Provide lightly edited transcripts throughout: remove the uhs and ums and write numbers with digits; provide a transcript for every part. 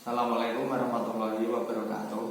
Assalamualaikum warahmatullahi wabarakatuh.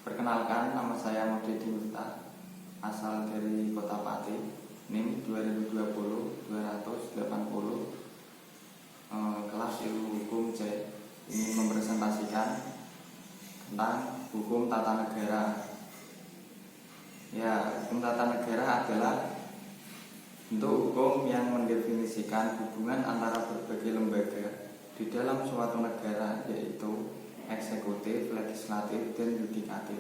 Perkenalkan, nama saya Mudedi Miftah, asal dari Kota Pati, NIM 2020-280, kelas ilmu hukum C. Ini mempresentasikan tentang hukum tata negara. Ya, hukum tata negara adalah bentuk hukum yang mendefinisikan hubungan antara berbagai lembaga di dalam suatu negara, yaitu eksekutif, legislatif, dan yudikatif.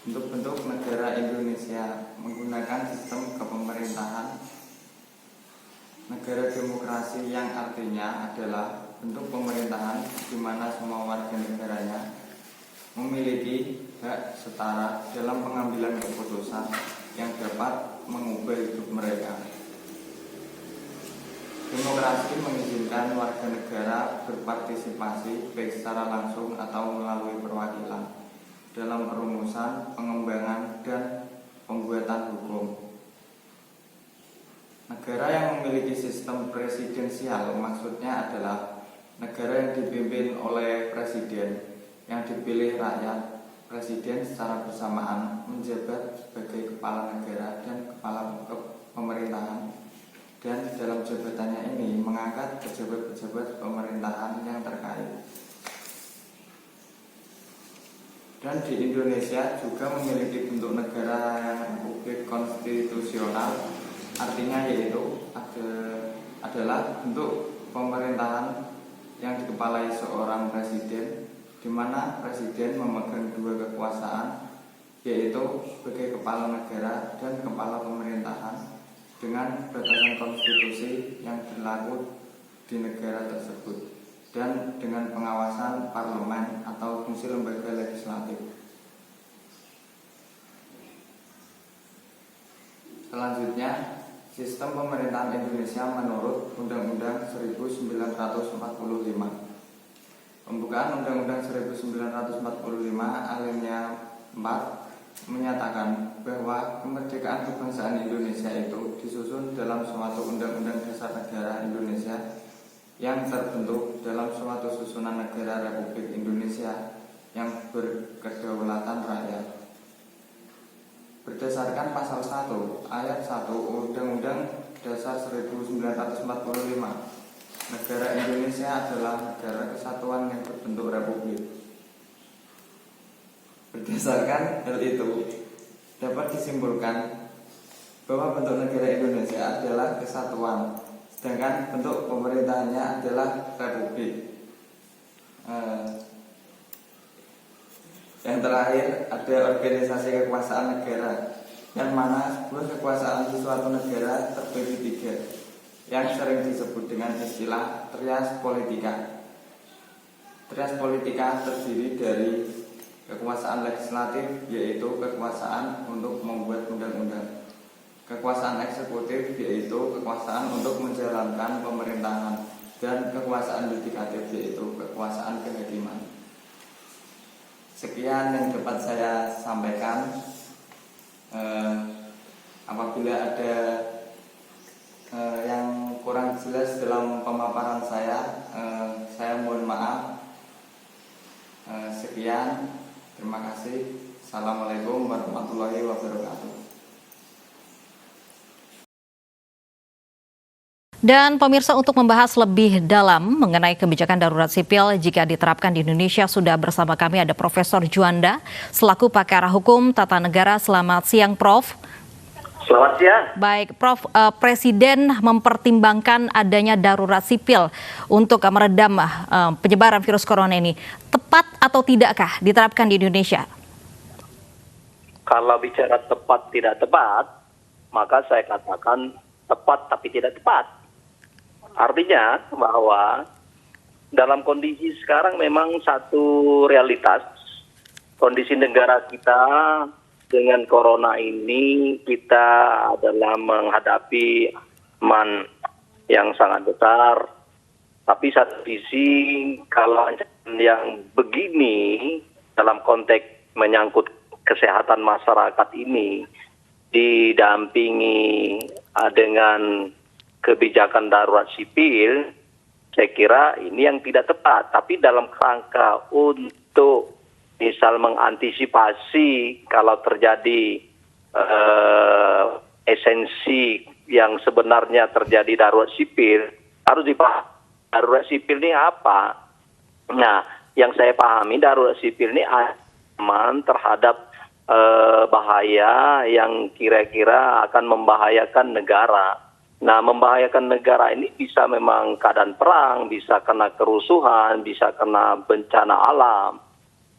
Bentuk-bentuk negara Indonesia menggunakan sistem kepemerintahan negara demokrasi, yang artinya adalah bentuk pemerintahan di mana semua warga negaranya memiliki hak setara dalam pengambilan keputusan yang dapat mengubah hidup mereka. Demokrasi mengizinkan warga negara berpartisipasi baik secara langsung atau melalui perwakilan dalam perumusan, pengembangan, dan pembuatan hukum. Negara yang memiliki sistem presidensial maksudnya adalah negara yang dipimpin oleh presiden yang dipilih rakyat. Presiden secara bersamaan menjabat sebagai kepala negara dan kepala pemerintahan, dan dalam jabatannya ini mengangkat pejabat-pejabat pemerintahan yang terkait. Dan di Indonesia juga memiliki bentuk negara yang republik konstitusional, artinya yaitu adalah bentuk pemerintahan yang dikepalai seorang presiden, di mana presiden memegang dua kekuasaan, yaitu sebagai kepala negara dan kepala pemerintahan, dengan batasan konstitusi yang berlaku di negara tersebut, dan dengan pengawasan parlemen atau fungsi lembaga legislatif. Selanjutnya, sistem pemerintahan Indonesia menurut Undang-Undang 1945. Pembukaan Undang-Undang 1945 alinea 4 menyatakan bahwa kemerdekaan kebangsaan Indonesia itu disusun dalam suatu Undang-Undang Dasar Negara Indonesia yang terbentuk dalam suatu susunan negara Republik Indonesia yang berkedaulatan rakyat. Berdasarkan pasal 1 ayat 1 Undang-Undang Dasar 1945, negara Indonesia adalah negara kesatuan yang berbentuk republik. Berdasarkan hal itu, dapat disimpulkan bahwa bentuk negara Indonesia adalah kesatuan, sedangkan bentuk pemerintahannya adalah republik. Yang terakhir, ada organisasi kekuasaan negara, yang mana sebuah kekuasaan di suatu negara terbagi tiga, yang sering disebut dengan istilah trias politika. Trias politika terdiri dari kekuasaan legislatif, yaitu kekuasaan untuk membuat undang-undang, kekuasaan eksekutif, yaitu kekuasaan untuk menjalankan pemerintahan, dan kekuasaan yudikatif, yaitu kekuasaan kehakiman. Sekian yang dapat saya sampaikan. Apabila ada yang kurang jelas dalam pemaparan saya mohon maaf. Sekian, terima kasih. Assalamualaikum warahmatullahi wabarakatuh. Dan pemirsa, untuk membahas lebih dalam mengenai kebijakan darurat sipil jika diterapkan di Indonesia, sudah bersama kami ada Profesor Juanda selaku pakar hukum tata negara. Selamat siang, Prof. Selamat siang. Baik, Prof. Presiden mempertimbangkan adanya darurat sipil untuk meredam penyebaran virus corona ini. Tepat atau tidakkah diterapkan di Indonesia? Kalau bicara tepat tidak tepat, maka saya katakan tepat tapi tidak tepat. Artinya bahwa dalam kondisi sekarang memang satu realitas, kondisi negara kita dengan corona ini, kita adalah menghadapi ancaman yang sangat besar. Tapi satu sisi, kalau ancaman yang begini dalam konteks menyangkut kesehatan masyarakat ini didampingi dengan kebijakan darurat sipil, saya kira ini yang tidak tepat. Tapi dalam rangka untuk misal mengantisipasi kalau terjadi esensi yang sebenarnya terjadi darurat sipil, harus dipahami darurat sipil ini apa. Nah, yang saya pahami darurat sipil ini aman terhadap bahaya yang kira-kira akan membahayakan negara. Nah, membahayakan negara ini bisa memang keadaan perang, bisa kena kerusuhan, bisa kena bencana alam,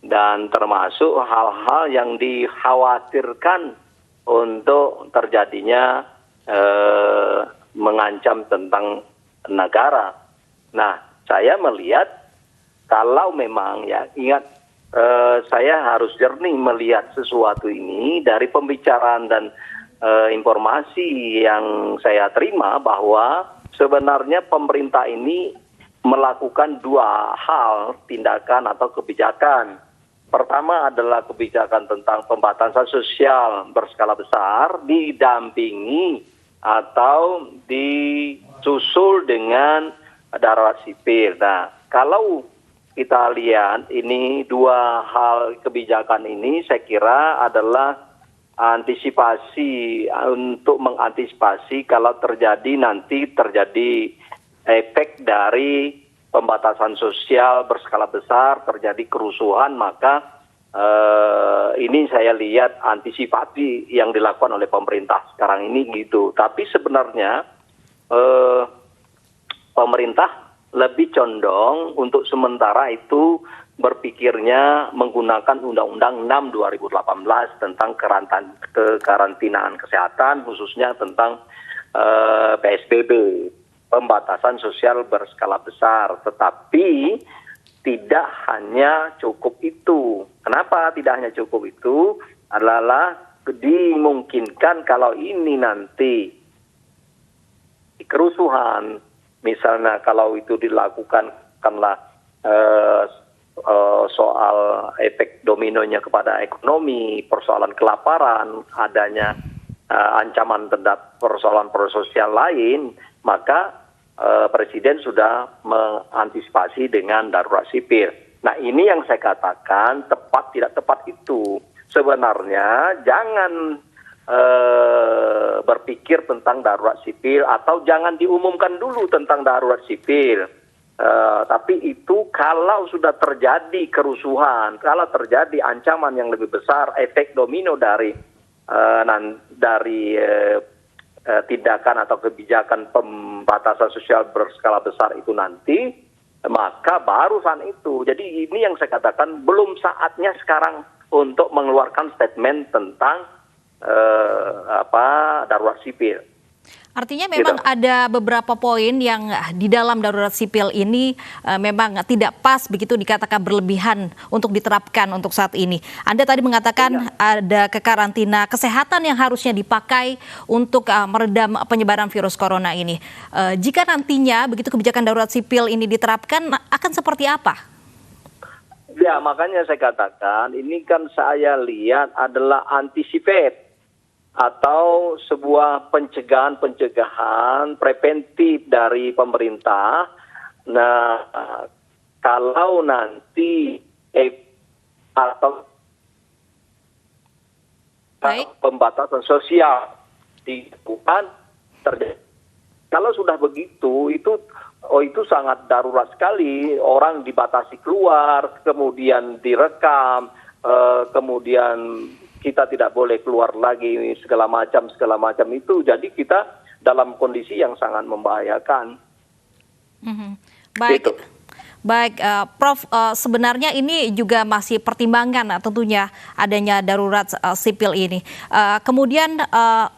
dan termasuk hal-hal yang dikhawatirkan untuk terjadinya mengancam tentang negara. Nah, saya melihat kalau memang ya ingat saya harus jernih melihat sesuatu ini dari pembicaraan dan informasi yang saya terima bahwa sebenarnya pemerintah ini melakukan dua hal tindakan atau kebijakan. Pertama adalah kebijakan tentang pembatasan sosial berskala besar didampingi atau disusul dengan darurat sipil. Nah, kalau kita lihat ini dua hal kebijakan ini saya kira adalah antisipasi untuk mengantisipasi kalau nanti terjadi efek dari pembatasan sosial berskala besar, terjadi kerusuhan, maka ini saya lihat antisipasi yang dilakukan oleh pemerintah sekarang ini gitu. Tapi sebenarnya pemerintah lebih condong untuk sementara itu berpikirnya menggunakan Undang-Undang 6 2018 tentang kekarantinaan kesehatan, khususnya tentang PSBB, pembatasan sosial berskala besar. Tetapi tidak hanya cukup itu. Kenapa tidak hanya cukup itu? Adalah dimungkinkan kalau ini nanti kerusuhan, misalnya kalau itu dilakukan karena soal efek dominonya kepada ekonomi, persoalan kelaparan, adanya ancaman terhadap persoalan sosial lain, maka Presiden sudah mengantisipasi dengan darurat sipil. Nah, ini yang saya katakan tepat tidak tepat itu. Sebenarnya jangan berpikir tentang darurat sipil atau jangan diumumkan dulu tentang darurat sipil. Tapi itu kalau sudah terjadi kerusuhan, kalau terjadi ancaman yang lebih besar, efek domino dari tindakan atau kebijakan pembatasan sosial berskala besar itu nanti, maka barusan itu. Jadi ini yang saya katakan belum saatnya sekarang untuk mengeluarkan statement tentang darurat sipil. Artinya memang ada beberapa poin yang di dalam darurat sipil ini memang tidak pas begitu dikatakan berlebihan untuk diterapkan untuk saat ini. Anda tadi mengatakan ada kekarantina kesehatan yang harusnya dipakai untuk meredam penyebaran virus corona ini. Jika nantinya begitu kebijakan darurat sipil ini diterapkan akan seperti apa? Ya, makanya saya katakan ini kan saya lihat adalah anticipate atau sebuah pencegahan preventif dari pemerintah. Nah, kalau nanti atau pembatasan sosial dilakukan terjadi, kalau sudah begitu itu sangat darurat sekali. Orang dibatasi keluar, kemudian direkam, kemudian kita tidak boleh keluar lagi, segala macam itu. Jadi kita dalam kondisi yang sangat membahayakan. Baik, gitu. Baik, Prof, sebenarnya ini juga masih pertimbangan tentunya adanya darurat sipil ini. Kemudian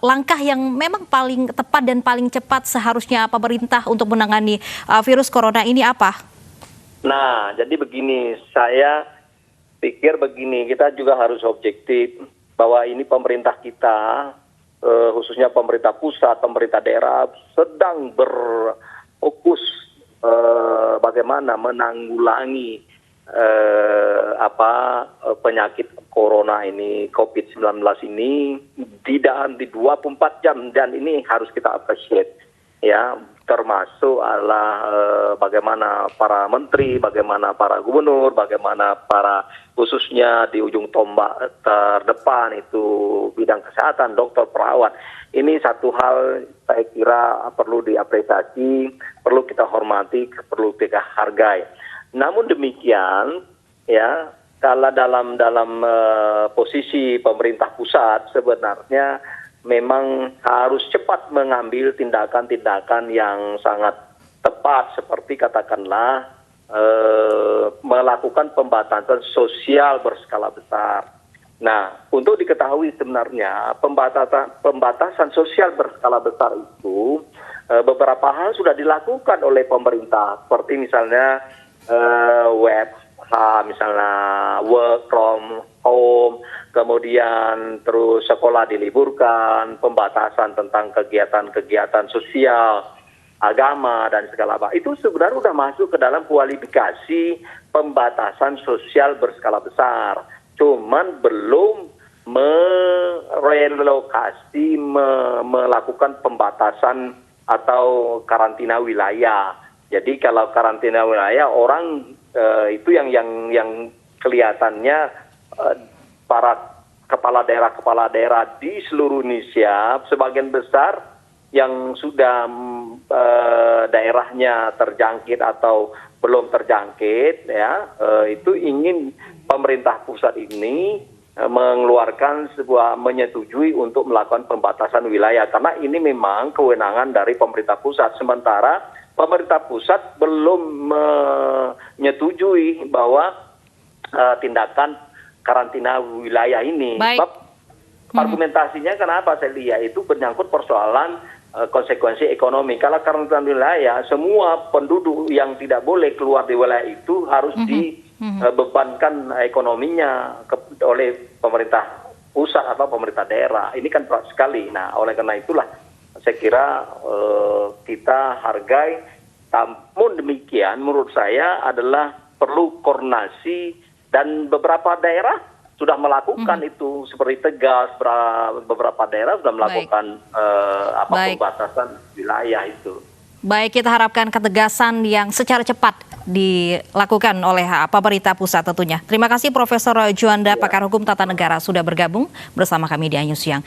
langkah yang memang paling tepat dan paling cepat seharusnya pemerintah untuk menangani virus corona ini apa? Nah, jadi begini, saya pikir begini, kita juga harus objektif bahwa ini pemerintah kita, khususnya pemerintah pusat, pemerintah daerah sedang berfokus bagaimana menanggulangi penyakit corona ini, COVID-19 ini tidak di 24 jam, dan ini harus kita appreciate. ya, termasuk adalah bagaimana para menteri, bagaimana para gubernur, bagaimana para khususnya di ujung tombak terdepan itu bidang kesehatan, dokter, perawat. Ini satu hal saya kira perlu diapresiasi, perlu kita hormati, perlu kita hargai. Namun demikian, ya, kalau dalam posisi pemerintah pusat sebenarnya memang harus cepat mengambil tindakan-tindakan yang sangat tepat, seperti katakanlah melakukan pembatasan sosial berskala besar. Nah, untuk diketahui sebenarnya pembatasan sosial berskala besar itu beberapa hal sudah dilakukan oleh pemerintah, seperti misalnya WFH, misalnya work from home, kemudian terus sekolah diliburkan, pembatasan tentang kegiatan-kegiatan sosial, agama, dan segala macam. Itu sebenarnya sudah masuk ke dalam kualifikasi pembatasan sosial berskala besar. Cuman belum merelokasi, melakukan pembatasan atau karantina wilayah. Jadi kalau karantina wilayah, orang itu yang kelihatannya para kepala daerah di seluruh Indonesia sebagian besar yang sudah daerahnya terjangkit atau belum terjangkit, ya, itu ingin pemerintah pusat ini mengeluarkan menyetujui untuk melakukan pembatasan wilayah, karena ini memang kewenangan dari pemerintah pusat, sementara pemerintah pusat belum menyetujui bahwa tindakan karantina wilayah ini. Baik. Sebab argumentasinya kenapa saya lihat itu menyangkut persoalan konsekuensi ekonomi. Kalau karantina wilayah, semua penduduk yang tidak boleh keluar di wilayah itu harus dibebankan ekonominya oleh pemerintah pusat atau pemerintah daerah. Ini kan berat sekali. Nah, oleh karena itulah saya kira kita hargai. Namun demikian menurut saya adalah perlu koordinasi, dan beberapa daerah sudah melakukan itu, seperti Tegas, beberapa daerah sudah melakukan pembatasan wilayah itu. Baik, kita harapkan ketegasan yang secara cepat dilakukan oleh pemerintah pusat tentunya. Terima kasih Profesor Juanda, pakar hukum tata negara, sudah bergabung bersama kami di Anyus Siang.